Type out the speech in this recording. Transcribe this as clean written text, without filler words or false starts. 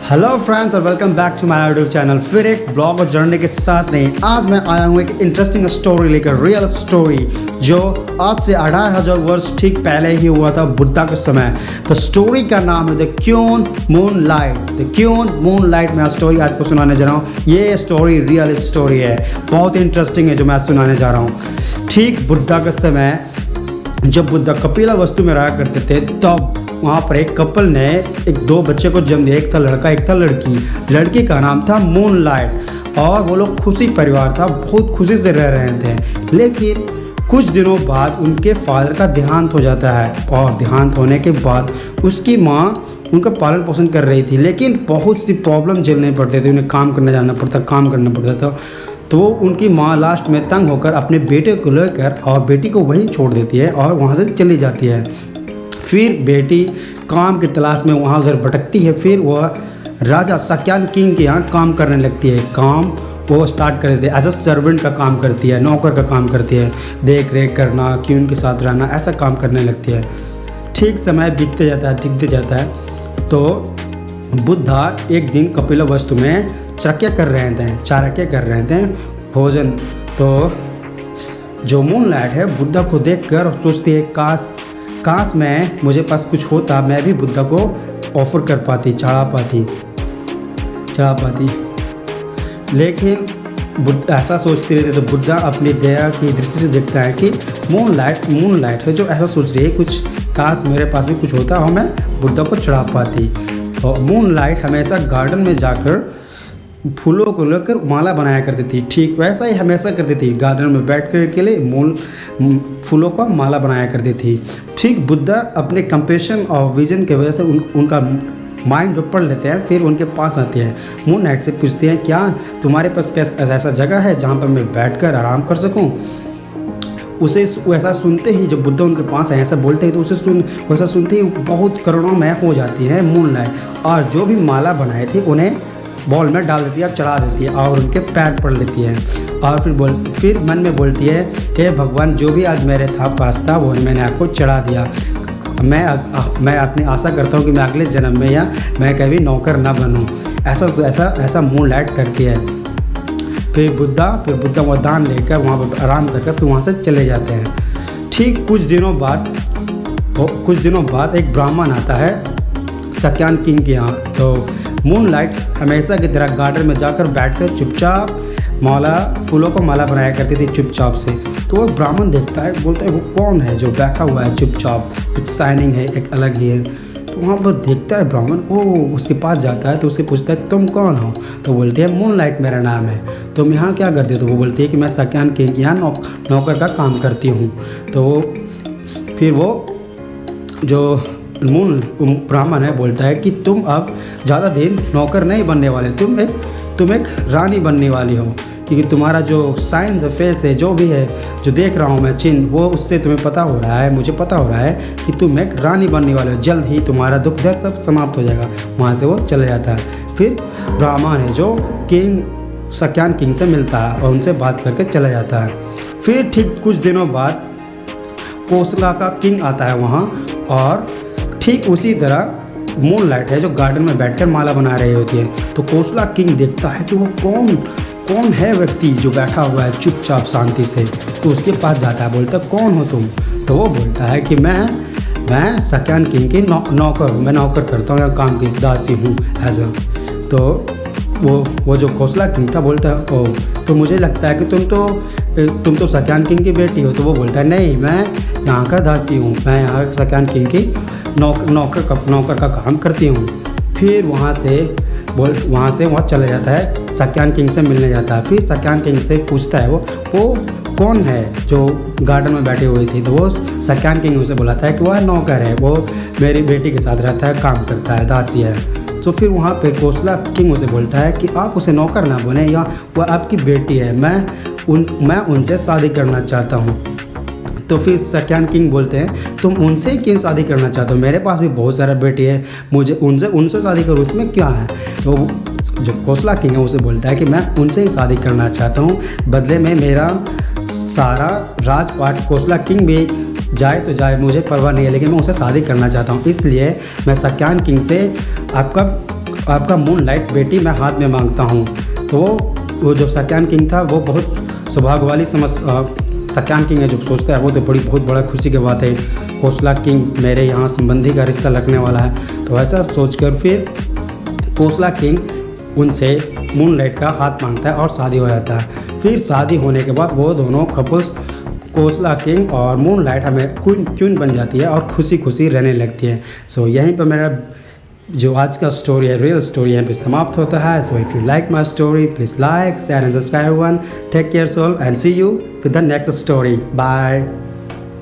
Hello friends और welcome back to my YouTube channel. फिर एक ब्लॉग और जर्नी के साथ नहीं, आज मैं आया हूँ एक इंटरेस्टिंग स्टोरी लेकर, रियल स्टोरी जो आज से 2500 वर्ष ठीक पहले ही हुआ था, बुद्धा के समय। तो स्टोरी का नाम है the queen moonlight. The queen moonlight मैं स्टोरी आज को सुनाने जा रहा हूँ। ये स्टोरी रियल स्टोरी है, बहुत इंटरेस्टिंग है जो मैं सुनाने जा रहा हूँ। ठीक बुद्धा के समय जब बुद्धा कपिलावस्तु में रहा करते थे, तब वहाँ पर एक कपल ने दो बच्चे को जन्म दिया। एक था लड़का, एक था लड़की। लड़की का नाम था मून लाइट और वो लोग खुशी परिवार था, बहुत खुशी से रह रहे थे। लेकिन कुछ दिनों बाद उनके फादर का देहांत हो जाता है और देहांत होने के बाद उसकी माँ उनका पालन पोषण कर रही थी, लेकिन बहुत सी प्रॉब्लम झेलने पड़ते थे। उन्हें काम करने जाना पड़ता, काम करना पड़ता था। तो उनकी माँ लास्ट में तंग होकर अपने बेटे को लेकर और बेटी को वहीं छोड़ देती है और वहाँ से चली जाती है। फिर बेटी काम की तलाश में वहाँ उधर भटकती है। फिर वह राजा सक्यान किंग के यहाँ काम करने लगती है। काम वो स्टार्ट कर देती है, एज अ सर्वेंट का काम करती है, नौकर का काम करती है, देख रेख करना, क्यून के साथ रहना, ऐसा काम करने लगती है। ठीक समय बीतते जाता है तो बुद्धा एक दिन कपिलावस्तु में चारक्य कर रहे थे भोजन। तो जो मून लाइट है बुद्धा को देखकर सोचती है, काश मैं मुझे पास कुछ होता, मैं भी बुद्धा को ऑफर कर पाती, चढ़ा पाती। लेकिन बुद्धा ऐसा सोचती रहती है। तो बुद्धा अपनी दया की दृष्टि से देखता है कि मून लाइट है जो ऐसा सोच रही है, कुछ काश मेरे पास भी कुछ होता और मैं बुद्धा को चढ़ा पाती। और मून लाइट हमेशा गार्डन में जाकर फूलों को लेकर माला बनाया करती थी। ठीक वैसा ही हमेशा करती थी, गार्डन में बैठ कर के लिए फूलों का माला बनाया करती थी। ठीक बुद्धा अपने कंपेशन और विजन की वजह से उनका माइंड जो पढ़ लेते हैं, फिर उनके पास आते हैं। मून लाइट से पूछते हैं, क्या तुम्हारे पास ऐसा जगह है जहाँ पर मैं बैठकर आराम कर सकूँ? उसे वैसा सुनते ही जब बुद्धा उनके पास ऐसा बोलते हैं तो वैसा सुनते ही बहुत करुणामय हो जाती है मून लाइट, और जो भी माला बनाए थे उन्हें बॉल में डाल देती है, चढ़ा देती है और उनके पैर पड़ लेती है। और फिर मन में बोलती है, हे भगवान, जो भी आज मेरे पास था वो मैंने आपको चढ़ा दिया। मैं अपनी आशा करता हूँ कि मैं अगले जन्म में या मैं कभी नौकर ना बनूँ। ऐसा मून लाइट करती है। फिर बुद्धा वो दान लेकर वहाँ पर आराम करके फिर वहाँ से चले जाते हैं। ठीक कुछ दिनों बाद एक ब्राह्मण आता है सक्यान किंग के यहाँ। तो मून लाइट हमेशा की तरह गार्डन में जाकर बैठकर चुपचाप फूलों को माला बनाया करती थी चुपचाप से। तो वो ब्राह्मण देखता है, बोलता है, वो कौन है जो बैठा हुआ है चुपचाप, एक शाइनिंग है, एक अलग ही है। तो वहाँ पर देखता है ब्राह्मण, उसके पास जाता है तो उससे पूछता है, तुम कौन हो? तो बोलती है, मून लाइट मेरा नाम है। तुम यहाँ क्या करते हो? तो वो बोलती है कि मैं सक्यान किंग के यहाँ नौकर का काम करती हूँ। तो फिर वो जो ब्राह्मण है बोलता है कि तुम अब ज़्यादा दिन नौकर नहीं बनने वाले, तुम एक रानी बनने वाली हो, क्योंकि तुम्हारा जो साइंस फेस है, जो भी है, जो देख रहा हूँ मैं चिन्ह, वो उससे तुम्हें पता हो रहा है, मुझे पता हो रहा है कि तुम एक रानी बनने वाले हो। जल्द ही तुम्हारा दुख दर्द सब समाप्त हो जाएगा। वहाँ से वो चले जाता है। फिर ब्राह्मण है जो सक्यान किंग से मिलता है और उनसे बात करके चला जाता है। फिर ठीक कुछ दिनों बाद कोसला का किंग आता है वहाँ, और ठीक उसी तरह मून लाइट है जो गार्डन में बैठकर माला बना रही होती है। तो कोसला किंग देखता है कि वो कौन है व्यक्ति जो बैठा हुआ है चुपचाप शांति से। तो उसके पास जाता है, बोलता है, कौन हो तुम? तो वो बोलता है कि मैं सक्यान किंग की नौकर हूँ, मैं नौकर करता हूँ या काम की दासी हूँ एज अ। तो वो जो कोसला किंग था बोलता है, ओह, तो मुझे लगता है कि तुम तो सक्यान किंग की बेटी हो। तो वो बोलता है, नहीं, मैं यहाँ का दासी हूँ, मैं यहाँ सक्यान किंग की नौकर का काम करती हूँ। फिर वहाँ से चला जाता है, सक्यान किंग से मिलने जाता है। फिर सक्यान किंग से पूछता है वो कौन है जो गार्डन में बैठी हुई थी। तो वो सक्यान किंग उसे बुलाता है कि वह नौकर है, वो मेरी बेटी के साथ रहता है, काम करता है, दासी है। तो फिर वहाँ पे कोसला किंग उसे बोलता है कि आप उसे नौकर ना बने, या वह आपकी बेटी है, मैं उनसे शादी करना चाहता हूँ। तो फिर सक्यान किंग बोलते हैं, तुम उनसे क्यों शादी करना चाहते हो? मेरे पास भी बहुत सारा बेटी है, मुझे उनसे शादी करूँ, उसमें क्या है? तो जो कोसला किंग है उसे बोलता है कि मैं उनसे ही शादी करना चाहता हूँ, बदले में मेरा सारा राजपाट कोसला किंग भी जाए तो जाए, मुझे परवाह नहीं है, लेकिन मैं उसे शादी करना चाहता हूँ। इसलिए मैं सक्यान किंग से आपका आपका मून लाइट बेटी मैं हाथ में मांगता हूँ। तो वो जो सत्यान किंग था वो बहुत सौभाग्य वाली सत्यान किंग है जो सोचता है वो तो बहुत बड़ा खुशी की बात है, कोसला किंग मेरे यहाँ संबंधी का रिश्ता लगने वाला है। तो ऐसा सोचकर फिर कोसला किंग उनसे मून लाइट का हाथ मांगता है और शादी हो जाता है। फिर शादी होने के बाद वो दोनों कपल्स कोसला किंग और मून लाइट हमें क्वीन बन जाती है और खुशी खुशी रहने लगती है। सो यहीं पर मेरा जो आज का स्टोरी है, रियल स्टोरी यहाँ पे समाप्त होता है। So if you like my story please like share and subscribe one. Take care soul and see you with the next story. Bye.